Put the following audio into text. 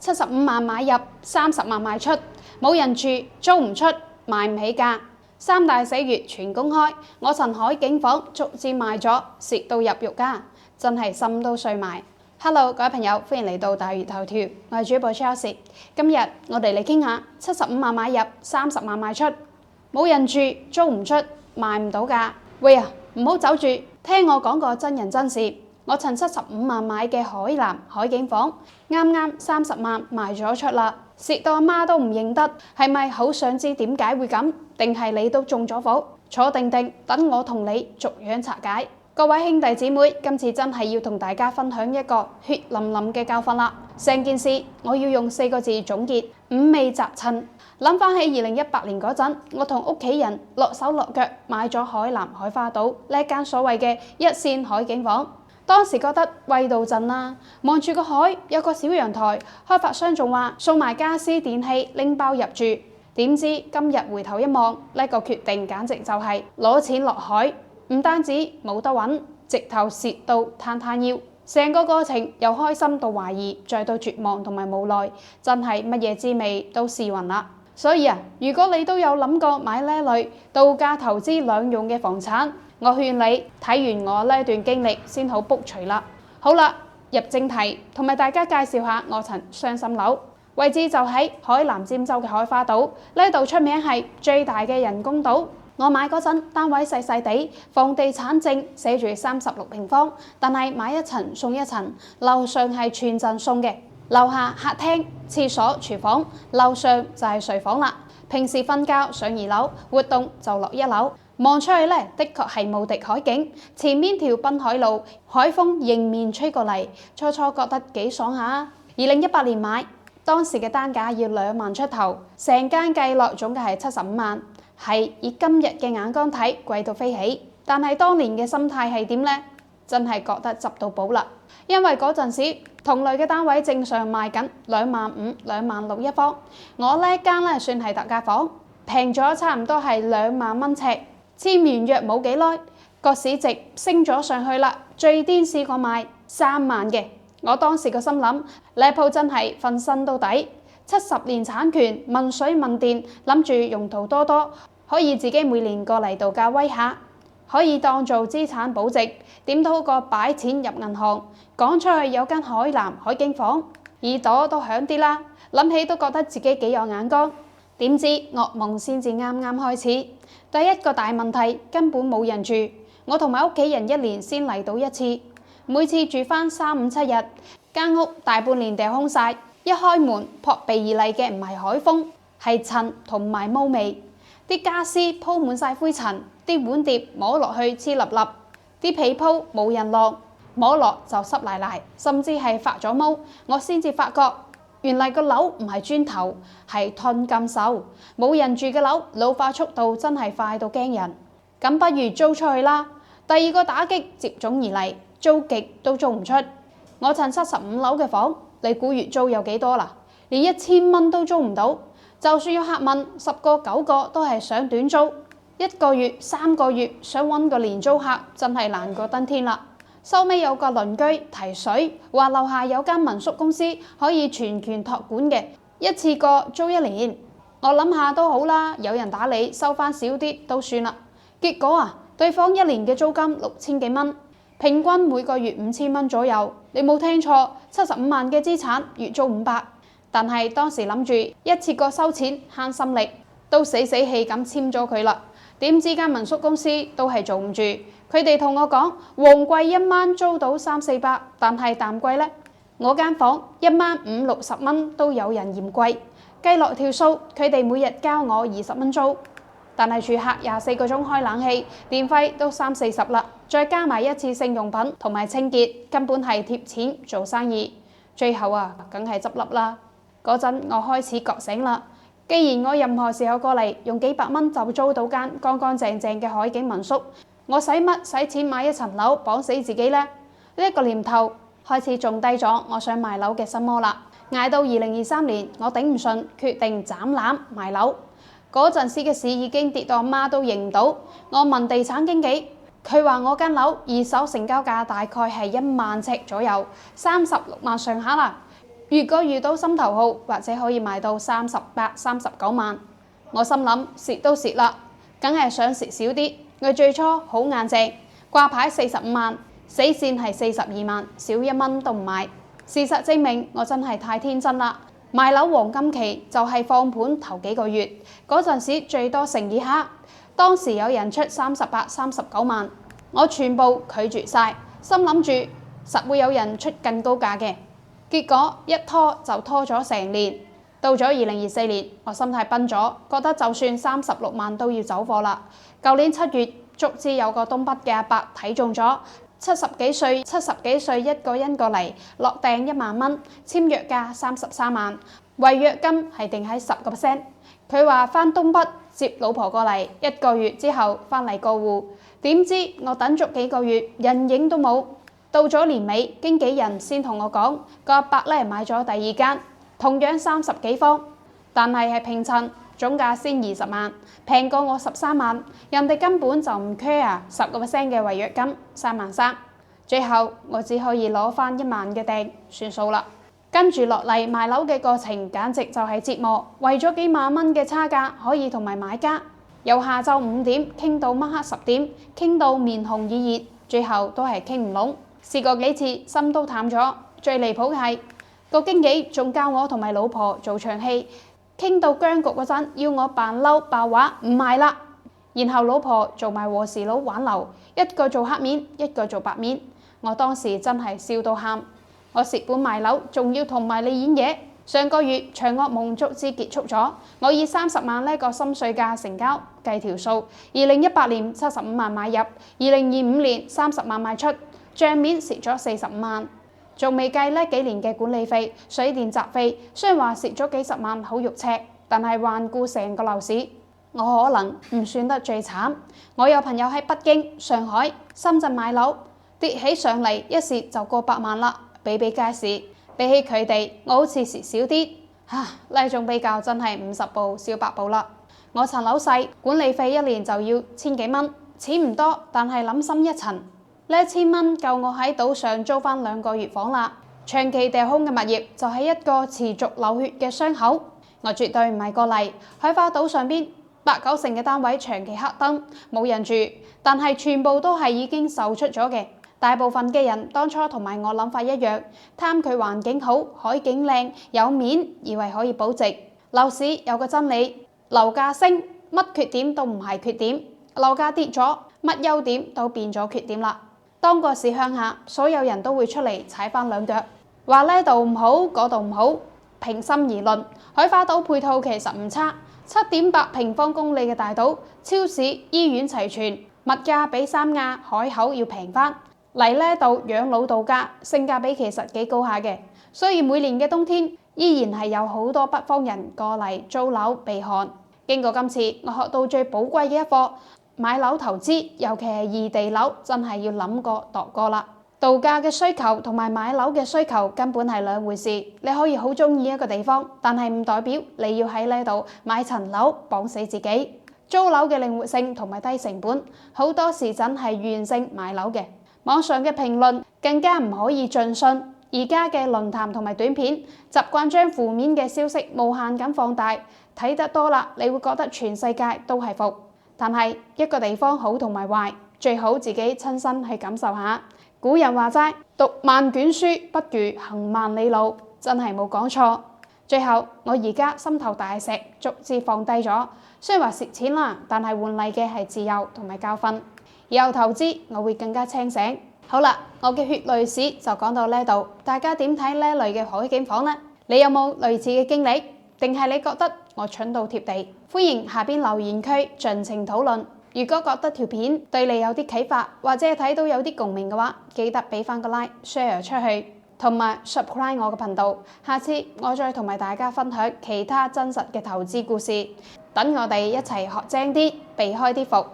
75萬買入，30萬賣出，冇人住，租唔出，賣唔起價。三大死穴全公開，我層海景房逐漸賣咗，蝕到入獄㗎，真係心都碎埋。Hello， 各位朋友，歡迎嚟到大閱頭條，我係主播 Chelsea。今日我哋嚟傾下75萬買入，30萬賣出，冇人住，租唔出，賣唔到價。喂啊，唔好走住，聽我講個真人真事。我層75萬買嘅海南海景房，啱啱30萬賣咗出啦，蝕到阿媽都唔認得，係咪好想知點解會咁？定係你都中咗伏？坐定定，等我同你逐樣拆解。各位兄弟姊妹，今次真係要同大家分享一個血淋淋嘅教訓啦！成件事我要用4個字總結：五味雜陳。諗翻起2018年嗰陣，我同屋企人落手落腳買咗海南海花島呢間所謂嘅一線海景房。當時覺得威到震啦，望住個海，有個小陽台，開發商仲話送埋家私電器拎包入住。點知今日回頭一望，呢個決定簡直就係攞錢落海，唔單止冇得揾，直頭蝕到攤攤腰。成個過程由開心到懷疑，再到絕望同埋無奈，真係乜嘢滋味都試勻啦。所以啊，如果你都有諗過買呢類度假投資兩用嘅房產，我勸你睇完我呢段經歷先好卜除啦。好啦，入正題，同埋大家介紹下我層雙心樓，位置就喺海南尖洲嘅海花島，呢度出名係最大嘅人工島。我買嗰陣單位細細地，房地產證寫住36平方，但係買一層送一層，樓上係全贈送嘅，樓下客廳、廁所、廚房，樓上就係睡房啦。平時瞓覺上2樓，活動就落1樓。望出去呢，的確係無敵海景，前面條濱海路，海風迎面吹過嚟，初初覺得幾爽下。2018年買，當時嘅單價要2萬出頭，成間計落總計係75萬，係以今日嘅眼光睇貴到飛起。但係當年嘅心態係點呢？真係覺得執到寶啦，因為嗰陣時同類嘅單位正常賣緊2萬5、2萬6一方，我呢間呢算係特價房，平咗差唔多係2萬蚊尺。簽完約冇幾耐，個市值升咗上去啦，最癲試過賣3萬嘅。我當時個心諗，呢鋪真係瞓身都抵，70年產權，問水問電，諗住用途多多，可以自己每年過嚟度假威下，可以當做資產保值。點都好過擺錢入銀行，講出去有間海南海景房，耳朵都響啲啦。諗起都覺得自己幾有眼光。點知噩夢先至啱啱開始。第一個大問題，根本冇人住，我同埋屋企人1年先嚟到一次，每次住返3、5、7日，間屋大半年地空晒，一開門撲鼻而嚟嘅唔係海風，係塵同埋毛味，啲家私鋪滿晒灰塵，啲碗碟摸落去黐粒粒，啲被鋪冇人晾，摸落就濕賴賴，甚至係發咗毛，我先至發覺。原嚟個樓唔係磚頭，係褪金獸。冇人住嘅樓，老化速度真係快到驚人。咁不如租出去啦。第二個打擊接踵而嚟，租極都租唔出。我層75樓嘅房，你估月租有幾多啦？連1000蚊都租唔到。就算有客問，10個9個都係想短租，1個月、3個月，想揾個年租客真係難過登天啦。收尾有個鄰居提水，話樓下有間民宿公司可以全權託管嘅，一次過租1年。我諗下都好啦，有人打理，收返少啲都算啦。結果啊，對方1年嘅租金6000幾蚊，平均每個月5000蚊左右。你冇聽錯，75萬嘅資產，月租500。但係當時諗住一次過收錢慳心力，都死死氣咁簽咗佢啦。點知間民宿公司都係做唔住。佢哋同我講，旺季1晚租到3、400，但係淡季呢，我間房1晚50、60蚊都有人嫌貴。計落條數，佢哋每日交我20蚊租，但係住客24個鐘開冷氣，電費都30、40啦，再加埋一次性用品同埋清潔，根本係貼錢做生意。最後啊，梗係執笠啦。嗰陣我開始覺醒啦，既然我任何時候過嚟，用幾百蚊就租到間乾乾淨淨嘅海景民宿，我使乜使錢買一層樓綁死自己呢？呢個念頭開始種低咗我想賣樓嘅心魔啦。捱到2023年，我頂唔順，決定斬纜賣樓。嗰陣時嘅市已經跌到阿媽都認唔到。我問地產經紀，佢話我間樓二手成交價大概係1萬尺左右，36萬上下啦。如果遇到心頭好，或者可以賣到38、39萬。我心諗蝕都蝕啦，梗係想蝕少啲。我最初好硬淨，掛牌45萬，死線係42萬，少1蚊都唔買。事實證明我真係太天真啦。賣樓黃金期就係放盤頭幾個月，嗰陣時最多誠意客，當時有人出38、39萬，我全部拒絕晒，心諗住實會有人出更高價嘅。結果一拖就拖咗成年，到咗2024年，我心態崩咗，覺得就算36萬都要走貨啦。舊年7月，足之有個東北嘅阿伯睇中咗，70幾歲一個人過嚟，落訂1萬蚊，簽約價33萬，違約金係定喺10%。佢話返東北接老婆過嚟，1個月之後返嚟過戶，點知我等足幾個月，人影都冇。到咗年尾，經紀人先同我講，個阿伯咧買咗第2間，同樣30幾方，但係平層，總價先20萬，平過我13萬。人哋根本就唔 care 啊，10% 嘅違約金3萬3，最後我只可以攞返1萬嘅訂算數啦。跟住落嚟賣樓嘅過程簡直就係折磨，為咗幾萬蚊嘅差價可以同埋買家由下晝5點傾到晚黑10點，傾到面紅耳熱，最後都係傾唔攏。試過幾次心都淡咗，最離譜嘅係個經紀仲教我同埋老婆做場戲，傾到僵局嗰陣要我扮嬲爆話唔賣啦，然後老婆做埋和事佬挽留，一個做黑面，一個做白面。我當時真係笑到喊，我蝕本賣樓，仲要同埋你演嘢。上個月場噩夢足之結束咗，我以30萬呢個心碎價成交，計條數，2018年75萬買入，2025年30萬賣出。帳面蝕咗45萬，仲未計呢幾年嘅管理費、水電雜費。雖然話蝕咗幾十萬好肉赤，但係環顧成個樓市，我可能唔算得最慘。我有朋友喺北京、上海、深圳買樓，跌起上嚟一蝕就過百萬啦。比比皆是，比起佢哋，我好似蝕少啲。呢種比較真係50步笑百步啦。我層樓細，管理費1年就要1000幾蚊，錢唔多，但係諗深一層。呢1000蚊夠我喺島上租返2個月房啦。長期掉空嘅物業就係一個持續流血嘅傷口。我絕對唔係個例，海花島上邊8、9成嘅單位長期黑燈冇人住，但係全部都係已經售出咗嘅。大部分嘅人當初同埋我諗法一樣，貪佢環境好、海景靚、有面，以為可以保值。樓市有個真理，樓價升，乜缺點都唔係缺點；樓價跌咗，乜優點都變咗缺點啦。當個市向下，所有人都會出嚟踩翻2腳，話呢度唔好，嗰度唔好。平心而論，海花島配套其實唔差，7.8平方公里嘅大島，超市、醫院齊全，物價比三亞海口要平翻。嚟呢度養老度假，性價比其實幾高下嘅。所以每年嘅冬天，依然係有好多北方人過嚟租樓避寒。經過今次，我學到最寶貴嘅一課。買樓投資，尤其係異地樓，真係要諗過度過啦。度假嘅需求同埋買樓嘅需求根本係兩回事。你可以好中意一個地方，但係唔代表你要喺呢度買層樓綁死自己。租樓嘅靈活性同埋低成本，好多時真係完勝買樓嘅。網上嘅評論更加唔可以盡信。而家嘅論壇同埋短片，習慣將負面嘅消息無限咁放大，睇得多啦，你會覺得全世界都係伏。但係一個地方好同埋壞，最好自己親身去感受下。古人話齋，讀萬卷書不如行萬里路，真係冇講錯。最後，我而家心頭大石逐漸放低咗，雖然話蝕錢啦，但係換嚟嘅係自由同埋教訓。以後投資我會更加清醒。好啦，我嘅血淚史就講到呢度，大家點睇呢類嘅海景房呢？你有冇類似嘅經歷？定係你覺得我蠢到貼地？歡迎下邊留言區盡情討論。如果覺得條片對你有啲啟發，或者係睇到有啲共鳴嘅話，記得俾翻個 like、share 出去，同埋 subscribe 我嘅頻道。下次我再同埋大家分享其他真實嘅投資故事。等我哋一齊學精啲，避開啲伏。